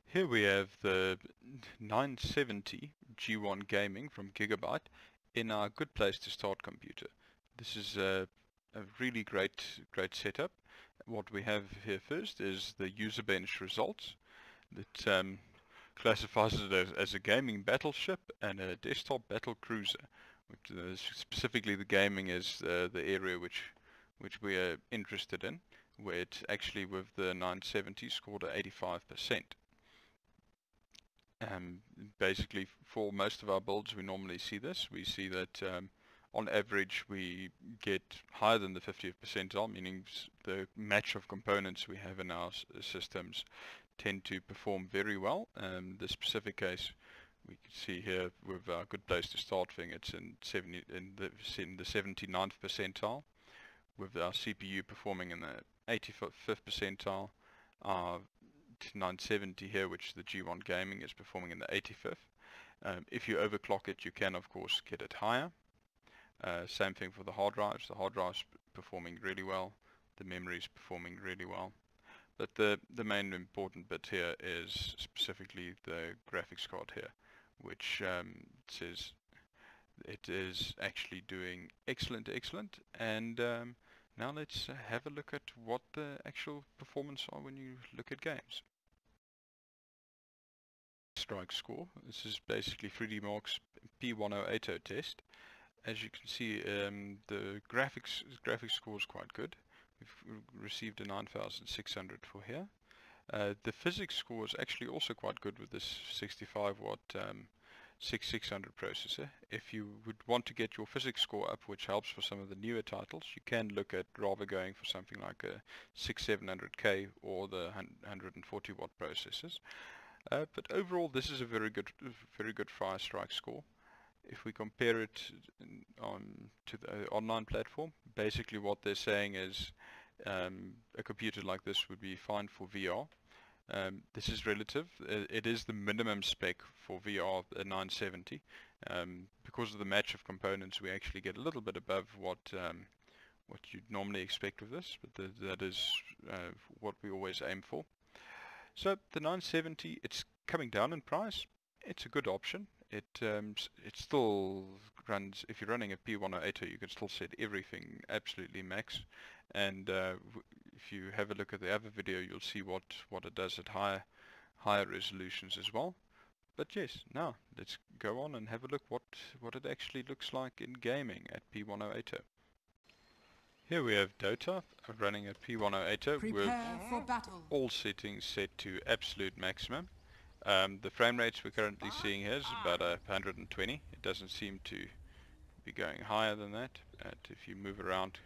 Here we have the 970 G1 Gaming from Gigabyte in our good place to start computer. This is a really great setup. What we have here first is the user bench results that classifies it as a gaming battleship and a desktop battle cruiser. Specifically, the gaming is the area which we are interested in, where it actually with the 970 scored a 85%. Basically, for most of our builds, we normally see this. We see that on average we get higher than the 50th percentile, meaning the match of components we have in our systems tend to perform very well. The specific case we can see here with our good place to start thing, it's in the 79th percentile, with our CPU performing in the 85th percentile. Our 970 here, which the G1 Gaming is performing in the 85th. If you overclock it, you can of course get it higher. Same thing for the hard drives. The hard drives performing really well. The memory is performing really well. But the main important bit here is specifically the graphics card here, which says it is actually doing excellent. And now let's have a look at what the actual performance are when you look at games. Strike score. This is basically 3D Mark's P1080 test. As you can see, the graphics score is quite good. We've received a 9600 for here. The physics score is actually also quite good with this 65 watt 6600 processor. If you would want to get your physics score up, which helps for some of the newer titles, you can look at rather going for something like a 6700K or the 140 watt processors. But overall, this is a very good Fire Strike score. If we compare it to the online platform, basically what they're saying is a computer like this would be fine for VR. This is relative. It is the minimum spec for VR, a 970. Because of the match of components, we actually get a little bit above what you'd normally expect with this, but that is what we always aim for. So the 970, it's coming down in price. It's a good option. It still runs, if you're running a P1080, you can still set everything absolutely max. And if you have a look at the other video, you'll see what it does at higher resolutions as well. But yes, now let's go on and have a look what it actually looks like in gaming at P1080. Here we have Dota running at P1080 with all settings set to absolute maximum. The frame rates we're currently seeing here is about 120. It doesn't seem to be going higher than that. If you move around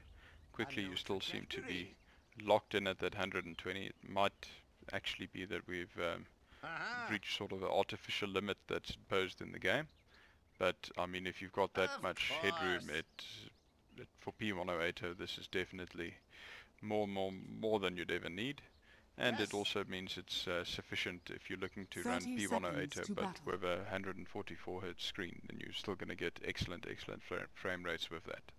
quickly, you still seem to be locked in at that 120. It might actually be that we've reached sort of an artificial limit that's imposed in the game. But I mean, if you've got that much headroom, for P1080, this is definitely more than you'd ever need. And it also means it's sufficient if you're looking to run P1080, but with a 144 Hz screen, then you're still going to get excellent frame rates with that.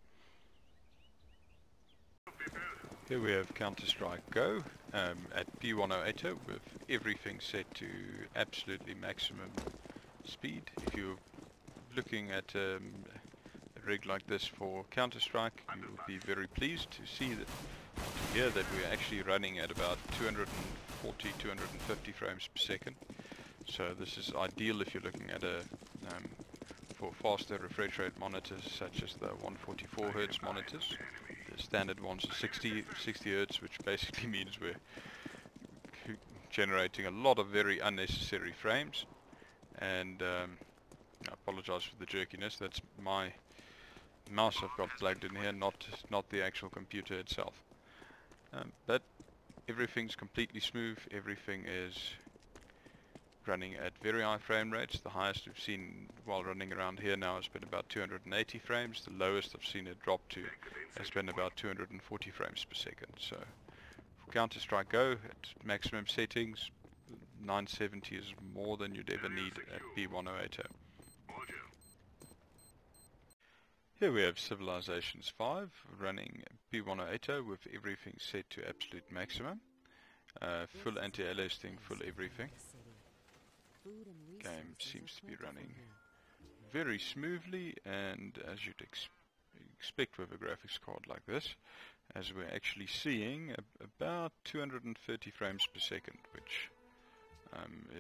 Here we have Counter-Strike Go at P1080 with everything set to absolutely maximum speed. If you're looking at a rig like this for Counter-Strike, you will be very pleased to see that here that we're actually running at about 250 frames per second. So this is ideal if you're looking at for faster refresh rate monitors such as the 144 Hz monitors. The standard ones are 60 Hz, which basically means we're generating a lot of very unnecessary frames. And I apologize for the jerkiness. That's my mouse I've got plugged in here, not the actual computer itself. But everything's completely smooth. Everything is running at very high frame rates. The highest we've seen while running around here now has been about 280 frames. The lowest I've seen it drop to has been about 240 frames per second. So for Counter-Strike Go at maximum settings, 970 is more than you'd ever need at P1080. Here we have Civilizations 5 running P1080 with everything set to absolute maximum. Full anti-aliasing, full everything. Game seems to be running very smoothly, and as you'd expect with a graphics card like this, as we're actually seeing about 230 frames per second, which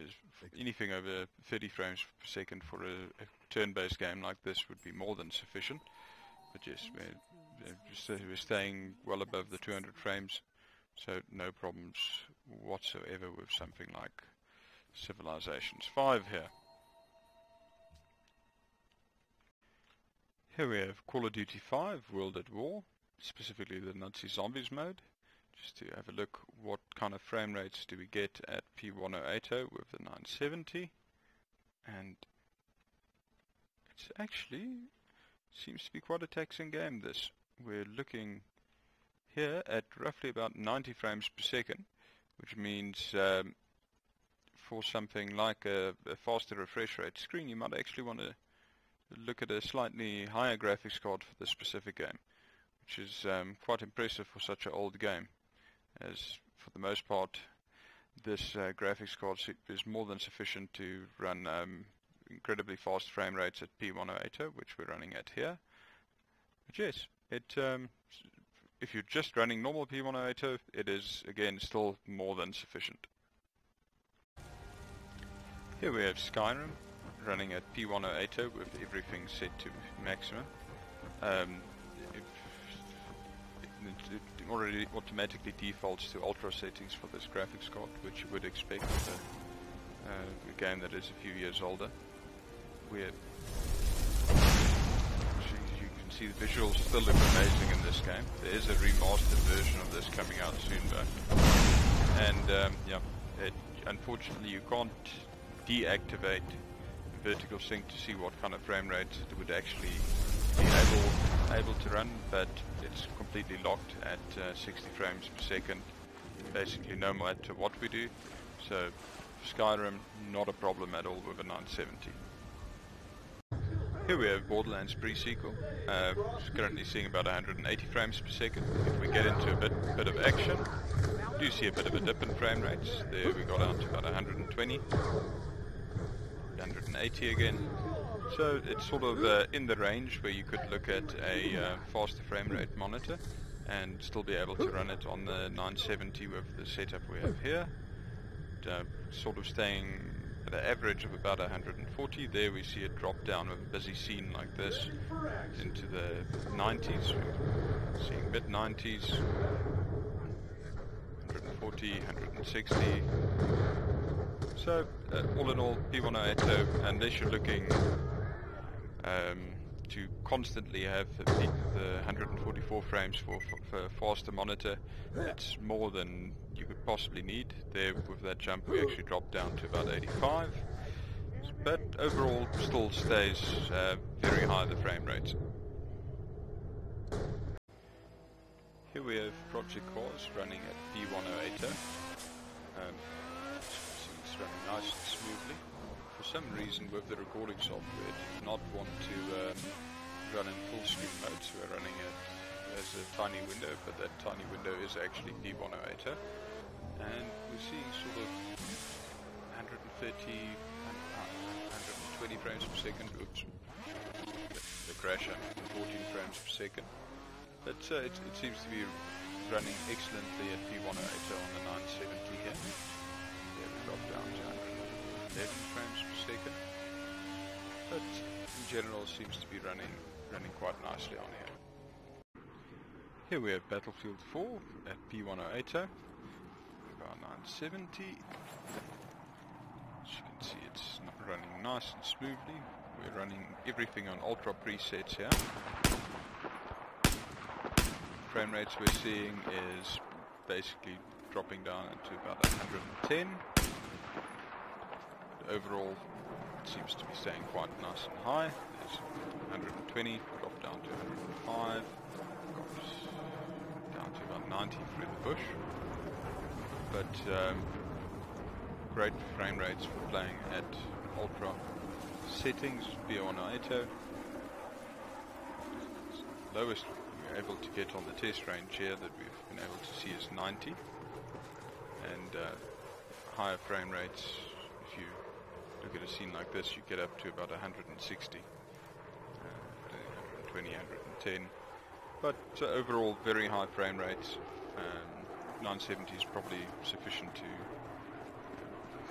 is anything over 30 frames per second for a turn-based game like this would be more than sufficient. But yes, we're staying well above the 200 frames, so no problems whatsoever with something like Civilizations 5 here. Here we have Call of Duty 5 World at War, specifically the Nazi Zombies mode. Just to have a look, what kind of frame rates do we get at P1080 with the 970, and it's actually seems to be quite a taxing game. This, we're looking here at roughly about 90 frames per second, which means for something like a faster refresh rate screen, you might actually want to look at a slightly higher graphics card for this specific game, which is quite impressive for such an old game, as for the most part this graphics card is more than sufficient to run incredibly fast frame rates at P1080, which we're running at here. But yes, if you're just running normal P1080, it is again still more than sufficient. Here we have Skyrim running at P1080 with everything set to maximum. It already automatically defaults to ultra settings for this graphics card, which you would expect with a game that is a few years older. You can see the visuals still look amazing in this game. There is a remastered version of this coming out soon though. And unfortunately you can't deactivate vertical sync to see what kind of frame rates it would actually be able to run, but it's completely locked at 60 frames per second, basically no matter what we do. So Skyrim, not a problem at all with a 970. Here we have Borderlands pre-sequel. It's currently seeing about 180 frames per second. If we get into a bit of action, we do see a bit of a dip in frame rates. There we got down to about 120, 180 again. So it's sort of in the range where you could look at a faster frame rate monitor and still be able to run it on the 970 with the setup we have here. Sort of staying at an average of about 140. There we see it drop down with a busy scene like this into the 90s. We're seeing mid 90s, 140, 160. So all in all, P1080, unless you're looking to constantly have the 144 frames for a faster monitor, it's more than you could possibly need. There with that jump we actually dropped down to about 85, but overall still stays very high, the frame rates. Here we have Project Cars running at P1080. It's running nice and smoothly. For some reason with the recording software it did not want to run in full screen mode, so we're running it as a tiny window, but that tiny window is actually P1080. And we're seeing sort of 130, 120 frames per second. Oops, the crash at 14 frames per second. But it seems to be running excellently at P1080 on the 970 here. There we drop down to 111 frames per second. But in general seems to be running quite nicely on here. Here we have Battlefield 4 at P1080. About 970. As you can see, it's running nice and smoothly. We're running everything on ultra presets here. Frame rates we're seeing is basically dropping down to about 110. Overall, it seems to be staying quite nice and high. There's 120, drop down to 105, down to about 90 through the bush. But great frame rates for playing at ultra settings, P1080. Lowest we're able to get on the test range here that we've been able to see is 90, and higher frame rates if you look at a scene like this, you get up to about 160, 120, 110. But overall, very high frame rates. 970 is probably sufficient to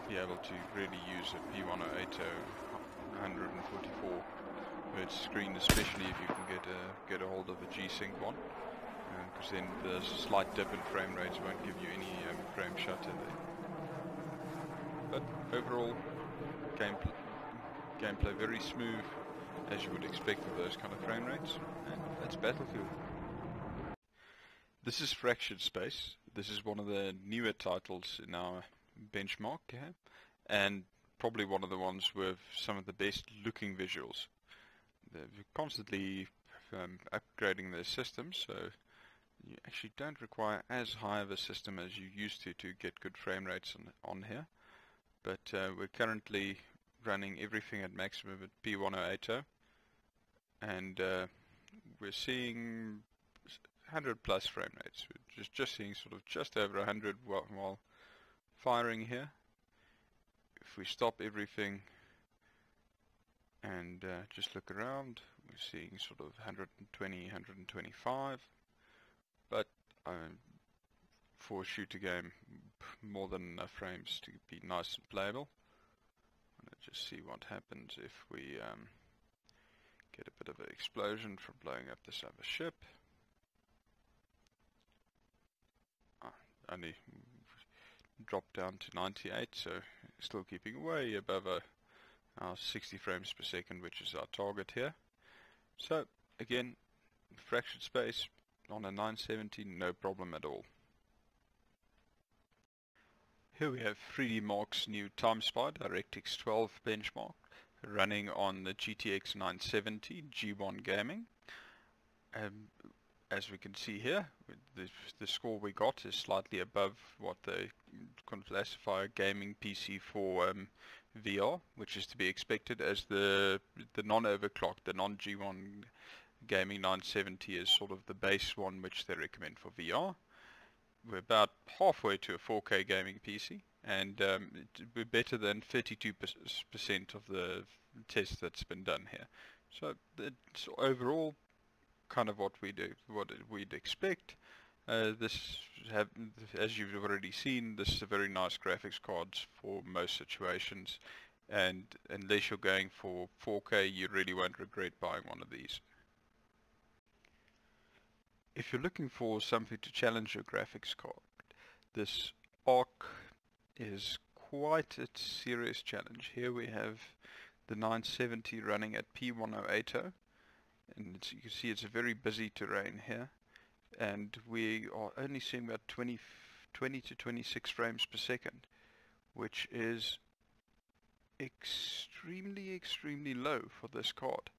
be able to really use a P1080 144 Hz screen, especially if you can get a hold of a G-Sync one, because then the slight dip in frame rates won't give you any frame shutter there. But overall, gameplay very smooth, as you would expect with those kind of frame rates, and that's Battlefield. This is Fractured Space. This is one of the newer titles in our benchmark here, and probably one of the ones with some of the best looking visuals. They're constantly upgrading their system, so you actually don't require as high of a system as you used to get good frame rates on here. But we're currently running everything at maximum at P1080, and we're seeing 100 plus frame rates. We're just seeing sort of just over 100 while firing here. If we stop everything and just look around, we're seeing sort of 120, 125, but for a shooter game, more than enough frames to be nice and playable. Let's just see what happens if we get a bit of an explosion from blowing up this other ship. Only dropped down to 98, so still keeping way above our 60 frames per second, which is our target here. So again, Fractured Space on a 970, no problem at all. Here we have 3D Mark's new TimeSpy DirectX 12 benchmark running on the GTX 970 G1 Gaming. As we can see here, the score we got is slightly above what they can classify a gaming PC for VR, which is to be expected, as the non-overclocked, the non-G1 Gaming 970 is sort of the base one which they recommend for VR. We're about halfway to a 4K gaming PC, and we're better than 32% of the tests that's been done here. So it's overall kind of what we'd expect. As you've already seen, this is a very nice graphics cards for most situations, and unless you're going for 4K, you really won't regret buying one of these. If you're looking for something to challenge your graphics card, this ARC is quite a serious challenge. Here we have the 970 running at P1080, and you can see it's a very busy terrain here, and we are only seeing about 20 to 26 frames per second, which is extremely low for this card.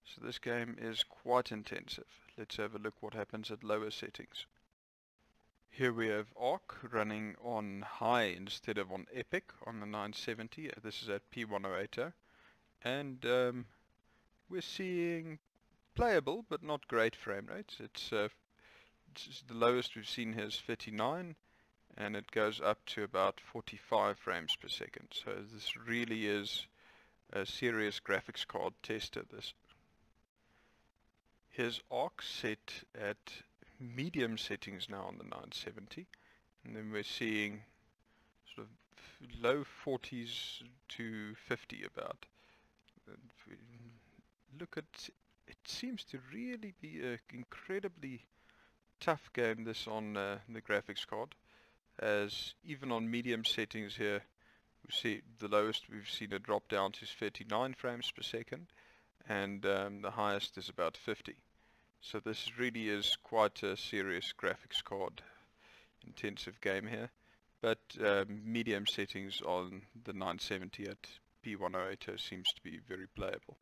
So this game is quite intensive. Let's have a look what happens at lower settings. Here we have ARC running on high instead of on epic on the 970. This is at P1080, and we're seeing playable but not great frame rates. It's the lowest we've seen here is 39, and it goes up to about 45 frames per second. So this really is a serious graphics card tester. This. Here's ARC set at medium settings now on the 970, and then we're seeing sort of low 40s to 50 about. And if we look at it, seems to really be an incredibly tough game this on the graphics card, as even on medium settings here, we see the lowest we've seen it drop down to 39 frames per second, and the highest is about 50. So this really is quite a serious graphics card intensive game here, but medium settings on the 970 at P1080 seems to be very playable.